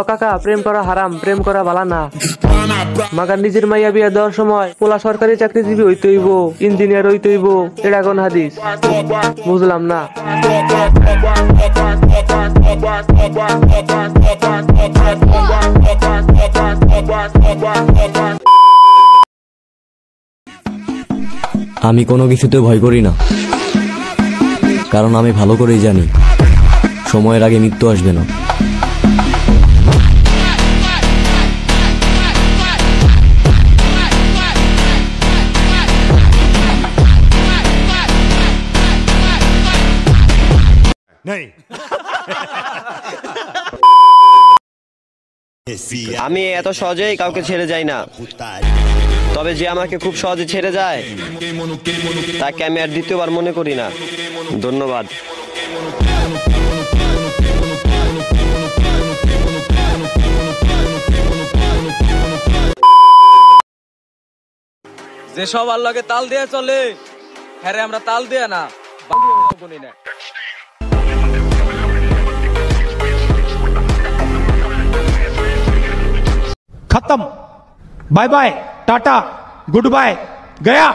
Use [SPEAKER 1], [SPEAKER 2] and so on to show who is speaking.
[SPEAKER 1] কাকা প্রেম করা হারাম, প্রেম করা ভালো না। মাগার নিজের মাইয়া বিয়া দেওয়ার সময় পোলা সরকারি চাকরিজীবী হইতে হইব, ইঞ্জিনিয়ার হইতে হইব, এটা কোন হাদিস? বুঝলাম না।
[SPEAKER 2] আমি কোনো কিছুতে ভয় করি না, কারণ আমি ভালো করেই জানি সময়ের আগে মৃত্যু আসবে না।
[SPEAKER 3] আমি এত সহজেই কাউকে ছেড়ে যাই না, তবে যে আমাকে খুব সহজে ছেড়ে যায় তাকে আমি আর দ্বিতীয়বার মনে করি না। ধন্যবাদ।
[SPEAKER 4] যে সবার লগে তাল দিয়ে চলে, হ্যাঁ আমরা তাল দিয়ে না গুনি না।
[SPEAKER 5] खत्म, bye bye, tata, goodbye, गया।